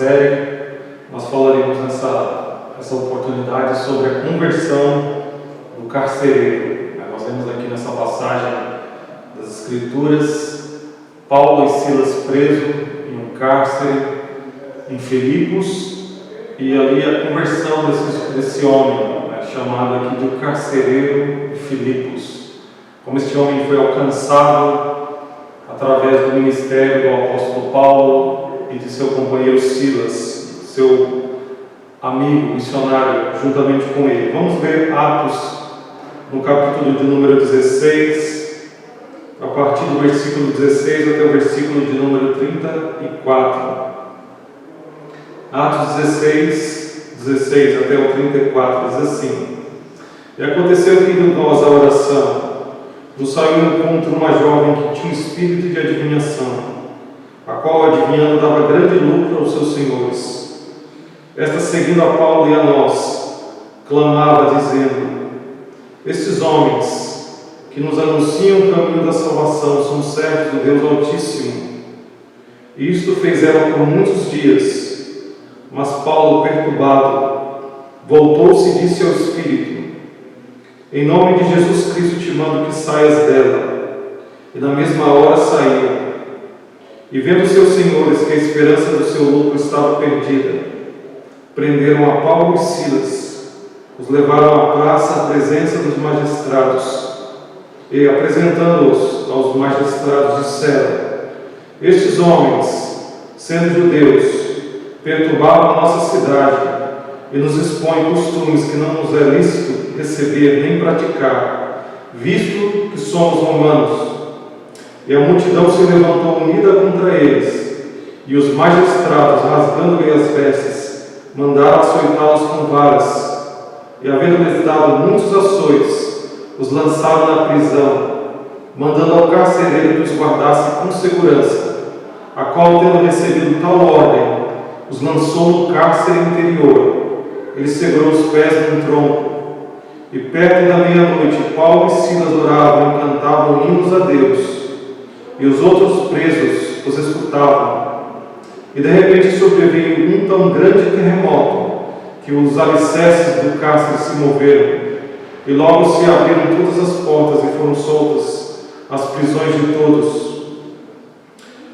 série, nós falaremos nessa oportunidade sobre a conversão do carcereiro. Nós vemos aqui nessa passagem das Escrituras, Paulo e Silas presos em um cárcere em Filipos, e ali a conversão desse homem, chamado aqui do carcereiro de Filipos. Como este homem foi alcançado através do ministério do apóstolo Paulo e de seu companheiro Silas, seu amigo missionário, juntamente com ele. Vamos ver Atos, no capítulo de número 16, a partir do versículo 16 até o versículo de número 34. Atos 16 até o 34, diz assim: E aconteceu que, indo nós à oração, nos saiu ao encontro uma jovem que tinha espírito de adivinhação, a qual, adivinhando, dava grande lucro aos seus senhores. Esta, seguindo a Paulo e a nós, clamava, dizendo: Estes homens que nos anunciam o caminho da salvação são servos do Deus Altíssimo. E isto fez ela por muitos dias. Mas Paulo, perturbado, voltou-se e disse ao Espírito: Em nome de Jesus Cristo te mando que saias dela. E na mesma hora saiu. E vendo seus senhores que a esperança do seu lucro estava perdida, prenderam a Paulo e Silas, os levaram à praça à presença dos magistrados, e, apresentando-os aos magistrados, disseram: Estes homens, sendo judeus, perturbaram a nossa cidade e nos expõem costumes que não nos é lícito receber nem praticar, visto que somos romanos. E a multidão se levantou unida contra eles, e os magistrados, rasgando-lhe as vestes, mandaram açoitá-los com varas, e, havendo-lhes dado muitos açoites, os lançaram na prisão, mandando ao carcereiro que os guardasse com segurança, a qual, tendo recebido tal ordem, os lançou no cárcere interior. Ele segurou os pés num tronco. E perto da meia-noite, Paulo e Silas oravam e cantavam hinos a Deus. E os outros presos os escutavam. E de repente sobreveio um tão grande terremoto que os alicerces do cárcere se moveram. E logo se abriram todas as portas e foram soltas as prisões de todos.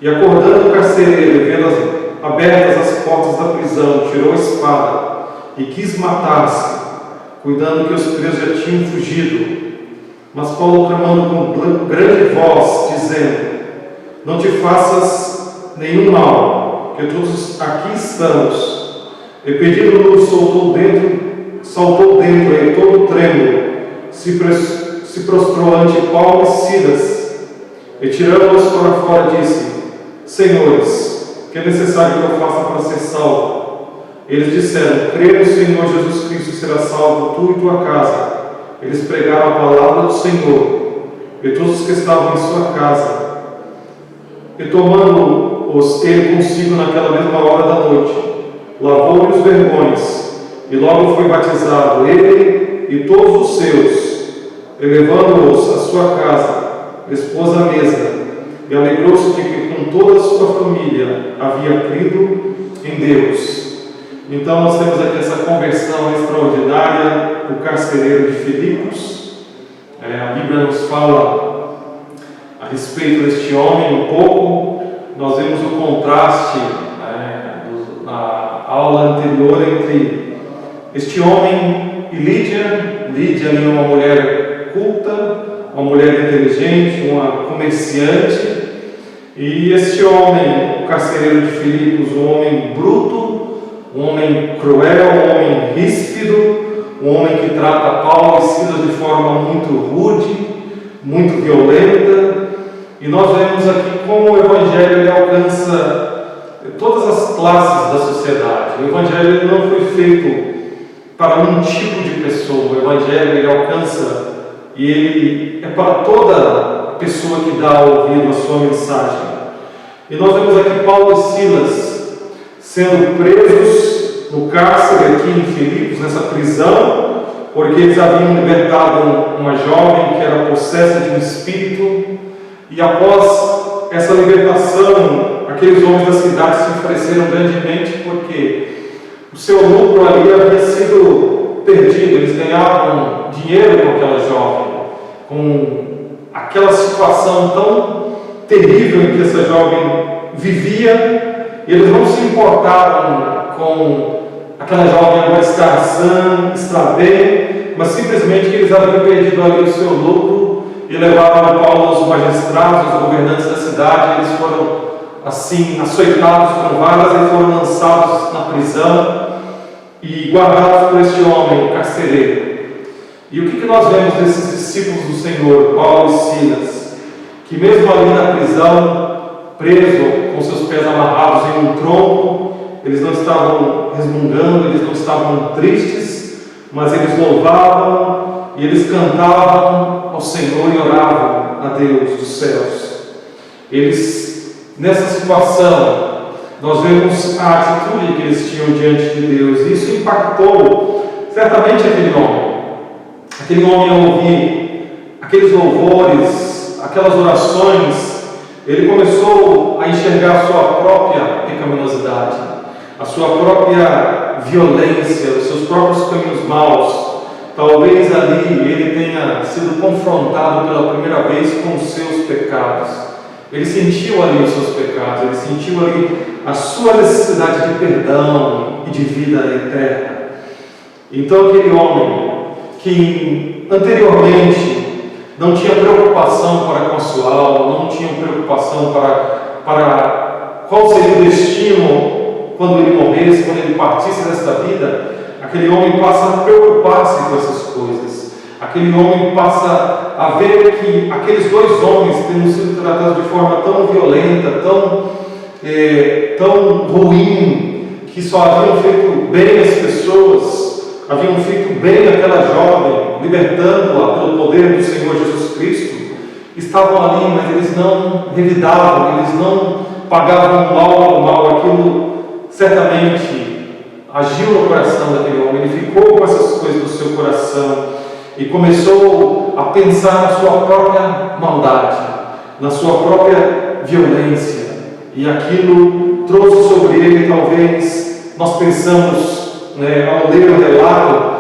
E acordando o carcereiro, vendo abertas as portas da prisão, tirou a espada e quis matar-se, cuidando que os presos já tinham fugido. Mas Paulo, clamando com grande voz, dizendo: Não te faças nenhum mal, que todos aqui estamos. E pedindo-lhe, saltou dentro e todo trêmulo, se prostrou ante Paulo e Silas, e tirando-os para fora, disse: Senhores, que é necessário que eu faça para ser salvo? Eles disseram: Crê no Senhor Jesus Cristo e será salvo tu e tua casa. Eles pregaram a palavra do Senhor, e todos os que estavam em sua casa. E tomando-os ele consigo naquela mesma hora da noite, lavou-lhe os vergões, e logo foi batizado, ele e todos os seus. E levando-os à sua casa, lhes pôs à mesa, e alegrou-se de que com toda a sua família havia crido em Deus. Então nós temos aqui essa conversão extraordinária do carcereiro de Filipos. A Bíblia nos fala a respeito deste homem um pouco. Nós vemos o contraste na aula anterior entre este homem e Lídia. Lídia é uma mulher culta, uma mulher inteligente, uma comerciante. E este homem, o carcereiro de Filipos, um homem bruto, um homem cruel, um homem ríspido, um homem que trata Paulo e Silas de forma muito rude, muito violenta. E nós vemos aqui como o Evangelho ele alcança todas as classes da sociedade. O Evangelho não foi feito para um tipo de pessoa. O Evangelho ele alcança e ele é para toda pessoa que dá ouvido à sua mensagem. E nós vemos aqui Paulo e Silas sendo presos no cárcere aqui em Filipos, nessa prisão, porque eles haviam libertado uma jovem que era possessa de um espírito. E após essa libertação, aqueles homens da cidade se ofereceram grandemente porque o seu lucro ali havia sido perdido. Eles ganhavam dinheiro com aquela jovem, com aquela situação tão terrível em que essa jovem vivia, e eles não se importaram com aquela jovem agora estar sã, estar bem, mas simplesmente que eles haviam perdido ali o seu lucro e levaram Paulo aos magistrados, aos governantes da cidade. Eles foram assim açoitados com varas e foram lançados na prisão e guardados por este homem carcereiro. E o que nós vemos desses discípulos do Senhor, Paulo e Silas, que mesmo ali na prisão, preso com seus pés amarrados em um tronco, eles não estavam resmungando, eles não estavam tristes, mas eles louvavam e eles cantavam ao Senhor e oravam a Deus dos céus. Eles, nessa situação, nós vemos a atitude que eles tinham diante de Deus, e isso impactou certamente aquele homem. Aquele homem, ao ouvir aqueles louvores, aquelas orações, ele começou a enxergar a sua própria pecaminosidade, a sua própria violência, os seus próprios caminhos maus. Talvez ali ele tenha sido confrontado pela primeira vez com os seus pecados. Ele sentiu ali os seus pecados, ele sentiu ali a sua necessidade de perdão e de vida eterna. Então aquele homem que anteriormente não tinha preocupação para com a sua alma, não tinha preocupação para qual seria o destino quando ele morresse, quando ele partisse desta vida, aquele homem passa a preocupar-se com essas coisas. Aquele homem passa a ver que aqueles dois homens tendo sido tratados de forma tão violenta, tão ruim, que só haviam feito bem às pessoas, haviam feito bem àquela jovem, libertando-a pelo poder do Senhor Jesus Cristo, estavam ali, mas eles não revidavam, eles não pagavam mal ao mal. Aquilo certamente agiu no coração daquele homem. Ele ficou com essas coisas no seu coração e começou a pensar na sua própria maldade, na sua própria violência, e aquilo trouxe sobre ele, talvez nós pensamos, ao ler o relato,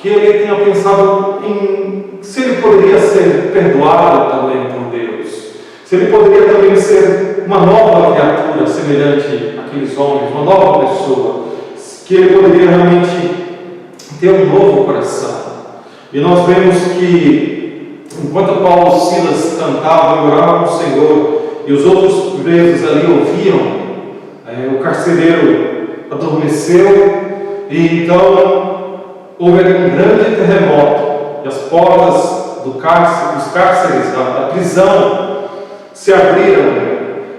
que ele tenha pensado em se ele poderia ser perdoado também por Deus, se ele poderia também ser uma nova criatura semelhante àqueles homens, uma nova pessoa, que ele poderia realmente ter um novo coração. E nós vemos que enquanto Paulo e Silas cantavam e oravam ao Senhor, e os outros presos ali ouviam, o carcereiro adormeceu, e então houve ali um grande terremoto, e as portas dos cárceres, da prisão, se abriram,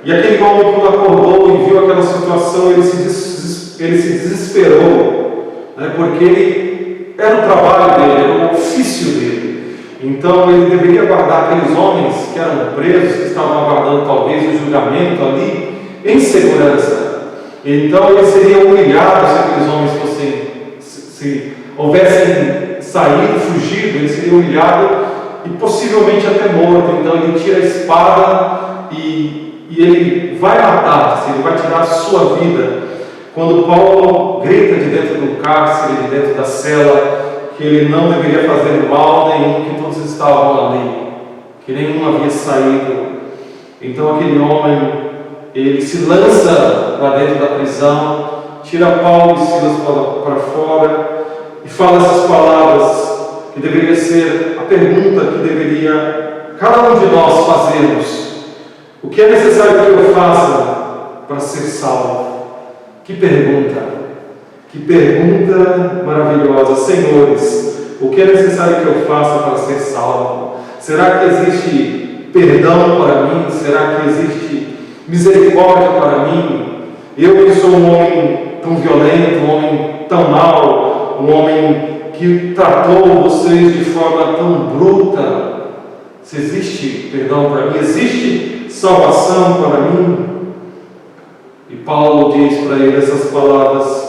e aquele homem, quando acordou e viu aquela situação, ele se desesperou, porque ele era o trabalho dele, era o ofício dele. Então ele deveria guardar aqueles homens que eram presos, que estavam aguardando talvez o julgamento ali, em segurança. Então ele seria humilhado se aqueles homens fossem, se houvessem saído, fugido, ele seria humilhado e possivelmente até morto. Então ele tira a espada e ele vai matar-se, ele vai tirar a sua vida. Quando Paulo grita de dentro do cárcere, de dentro da cela, que ele não deveria fazer mal nenhum, que todos estavam ali, que nenhum havia saído. Então aquele homem, ele se lança para dentro da prisão, tira Paulo e Silas para fora e fala essas palavras, que deveria ser a pergunta que deveria cada um de nós fazermos: o que é necessário que eu faça para ser salvo? Que pergunta! Que pergunta maravilhosa. Senhores, o que é necessário que eu faça para ser salvo? Será que existe perdão para mim? Será que existe misericórdia para mim? Eu que sou um homem tão violento, um homem tão mau, um homem que tratou vocês de forma tão bruta, se existe perdão para mim? Existe salvação para mim? E Paulo diz para ele essas palavras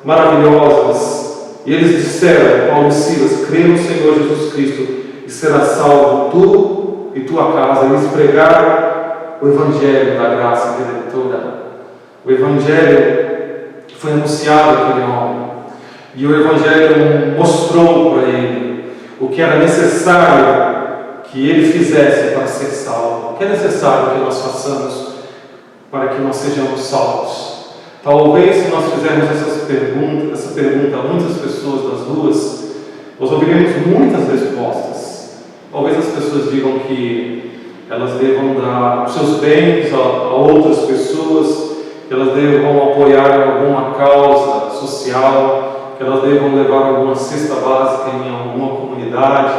maravilhosas, e eles disseram, Paulo e Silas: crê no Senhor Jesus Cristo e serás salvo tu e tua casa. Eles pregaram o Evangelho da graça redentora. O Evangelho foi anunciado àquele homem. E o Evangelho mostrou para ele o que era necessário que ele fizesse para ser salvo. O que é necessário que nós façamos para que nós sejamos salvos? Talvez, se nós fizermos essa pergunta a muitas pessoas nas ruas, nós ouviremos muitas respostas. Talvez as pessoas digam que elas devam dar os seus bens a outras pessoas, que elas devam apoiar alguma causa social, que elas devam levar alguma cesta básica em alguma comunidade,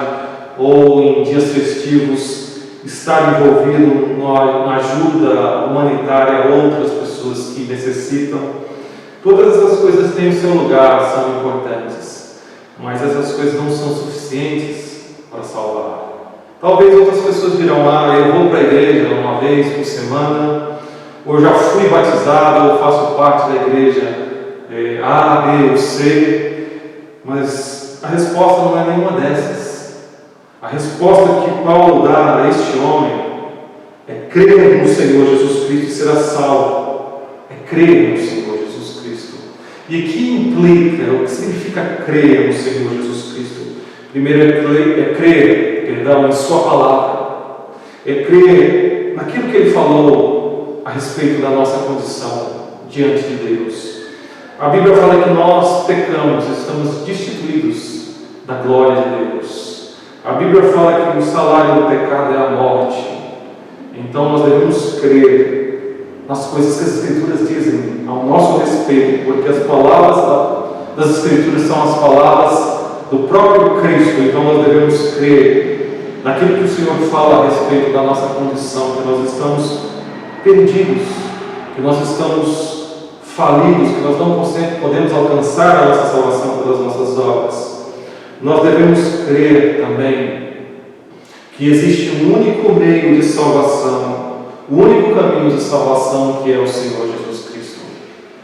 ou em dias festivos estar envolvido na ajuda humanitária a outras pessoas que necessitam. Todas essas coisas têm o seu lugar, são importantes, mas essas coisas não são suficientes para salvar. Talvez outras pessoas dirão: eu vou para a igreja uma vez por semana, ou já fui batizado, ou faço parte da igreja A, B ou C, mas a resposta não é nenhuma dessas. A resposta que Paulo dá a este homem é crer no Senhor Jesus Cristo e será salvo. É crer no Senhor Jesus Cristo. E o que implica, o que significa crer no Senhor Jesus Cristo? Primeiro é crer em sua palavra. É crer naquilo que ele falou a respeito da nossa condição diante de Deus. A Bíblia fala que nós pecamos, estamos destituídos da glória de Deus. A Bíblia fala que o salário do pecado é a morte. Então nós devemos crer nas coisas que as Escrituras dizem ao nosso respeito, porque as palavras das Escrituras são as palavras do próprio Cristo. Então nós devemos crer naquilo que o Senhor fala a respeito da nossa condição, que nós estamos perdidos, que nós estamos falidos, que nós não podemos alcançar a nossa salvação pelas nossas obras. Nós devemos crer também que existe um único meio de salvação, o único caminho de salvação, que é o Senhor Jesus Cristo.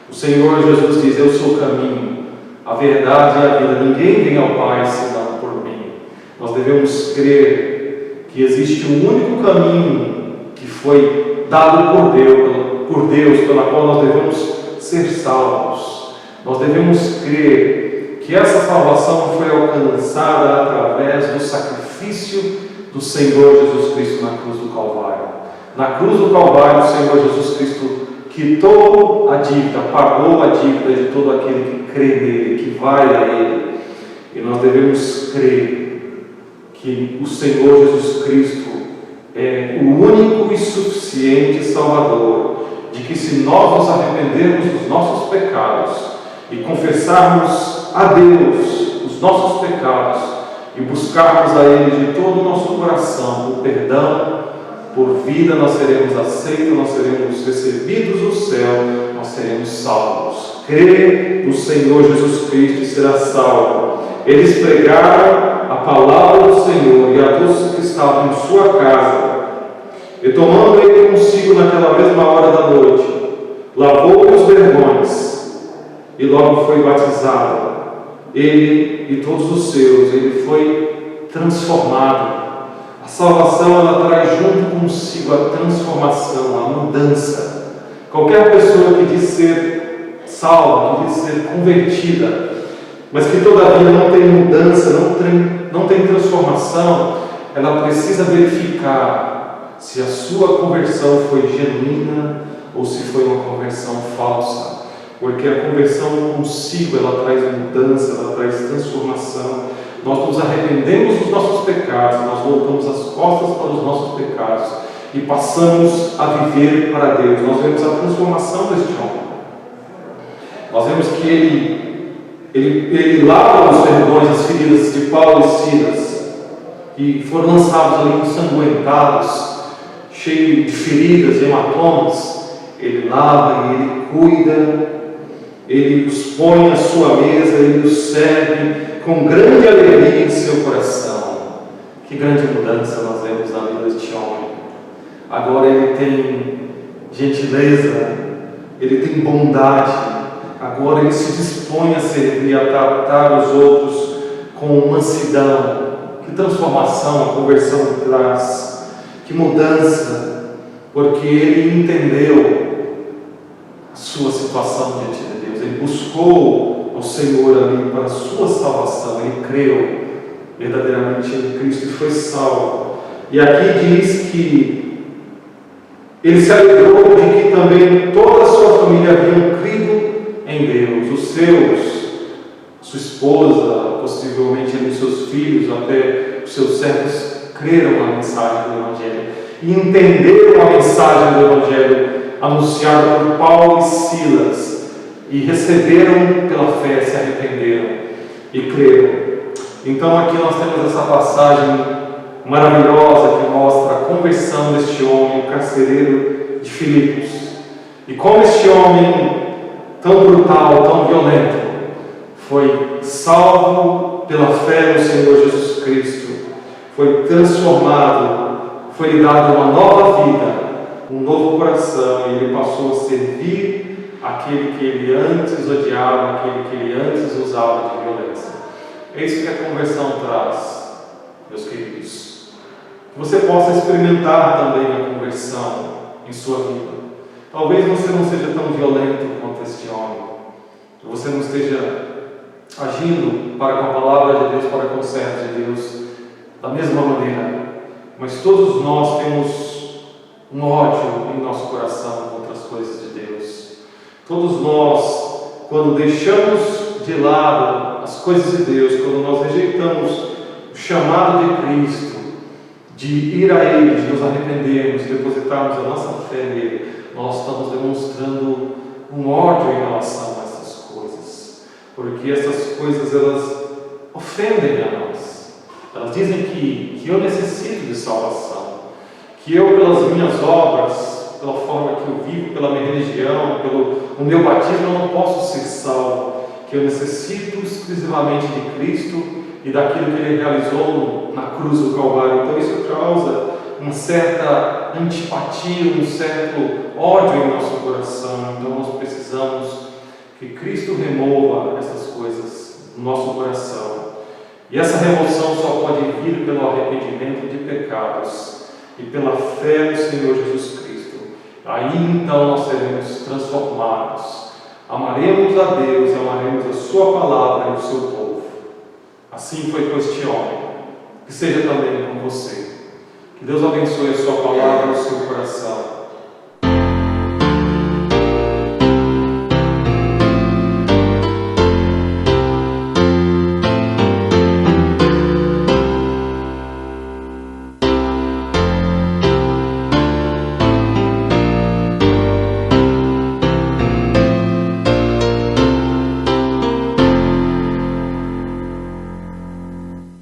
O Senhor Jesus diz: eu sou o caminho, a verdade e a vida. Ninguém vem ao Pai senão por mim. Nós devemos crer que existe um único caminho que foi dado por Deus, pela qual nós devemos ser salvos. Nós devemos crer que essa salvação foi alcançada através do sacrifício do Senhor Jesus Cristo na cruz do Calvário. Na cruz do Calvário, o Senhor Jesus Cristo quitou a dívida, pagou a dívida de todo aquele que crê nele, que vai a ele. E nós devemos crer que o Senhor Jesus Cristo é o único e suficiente Salvador, de que se nós nos arrependermos dos nossos pecados e confessarmos a Deus os nossos pecados e buscarmos a Ele de todo o nosso coração por perdão, por vida, nós seremos aceitos, nós seremos recebidos no céu, nós seremos salvos. Crê no Senhor Jesus Cristo e será salvo. Eles pregaram a palavra do Senhor e a todos que estavam em sua casa. E tomando ele consigo naquela mesma hora da noite, lavou os vergões e logo foi batizado. Ele e todos os seus, ele foi transformado. A salvação, ela traz junto consigo a transformação, a mudança. Qualquer pessoa que diz ser salva, que diz ser convertida, mas que todavia não tem mudança, não tem transformação, ela precisa verificar se a sua conversão foi genuína ou se foi uma conversão falsa. Porque a conversão consigo, ela traz mudança, ela traz transformação. Nós nos arrependemos dos nossos pecados, nós voltamos as costas para os nossos pecados e passamos a viver para Deus. Nós vemos a transformação deste homem. Nós vemos que ele lava os vergões, as feridas de Paulo e Silas, que foram lançados ali ensanguentados, cheios de feridas, de hematomas. Ele lava e ele cuida. Ele os põe à sua mesa, ele os serve com grande alegria em seu coração. Que grande mudança nós vemos na vida deste homem. Agora ele tem gentileza, ele tem bondade. Agora ele se dispõe a servir, a tratar os outros com mansidão. Que transformação a conversão traz. Que mudança, porque ele entendeu as sua situação diante de Deus. Ele buscou o Senhor ali para a sua salvação. Ele creu verdadeiramente em Cristo e foi salvo. E aqui diz que ele se alegrou de que também toda a sua família haviam crido em Deus. Sua esposa, possivelmente os seus filhos, até os seus servos, creram na mensagem do Evangelho e entenderam a mensagem do Evangelho anunciada por Paulo e Silas e receberam pela fé, se arrependeram e creram. Então aqui nós temos essa passagem maravilhosa que mostra a conversão deste homem, o carcereiro de Filipos. E como este homem tão brutal, tão violento, foi salvo pela fé no Senhor Jesus Cristo, foi transformado, foi-lhe dado uma nova vida, um novo coração, e ele passou a servir aquele que ele antes odiava, aquele que ele antes usava de violência. É isso que a conversão traz, meus queridos. Que você possa experimentar também a conversão em sua vida. Talvez você não seja tão violento quanto este homem, que você não esteja agindo para com a palavra de Deus, para com o servo de Deus, da mesma maneira, mas todos nós temos um ódio em nosso coração contra as coisas de Deus. Todos nós, quando deixamos de lado as coisas de Deus, quando nós rejeitamos o chamado de Cristo, de ir a Ele, de nos arrependermos, de depositarmos a nossa fé nele, nós estamos demonstrando um ódio em relação a essas coisas, porque essas coisas elas ofendem a nós. Elas dizem que eu necessito de salvação, que eu, pelas minhas obras, pela forma que eu vivo, pela minha religião, pelo meu batismo, eu não posso ser salvo, que eu necessito exclusivamente de Cristo e daquilo que Ele realizou na cruz do Calvário. Então isso causa uma certa antipatia, um certo ódio em nosso coração. Então nós precisamos que Cristo remova essas coisas no nosso coração. E essa remoção só pode vir pelo arrependimento de pecados e pela fé no Senhor Jesus Cristo. Aí então nós seremos transformados. Amaremos a Deus e amaremos a sua palavra e o seu povo. Assim foi com este homem. Que seja também com você. Que Deus abençoe a sua palavra e o seu coração.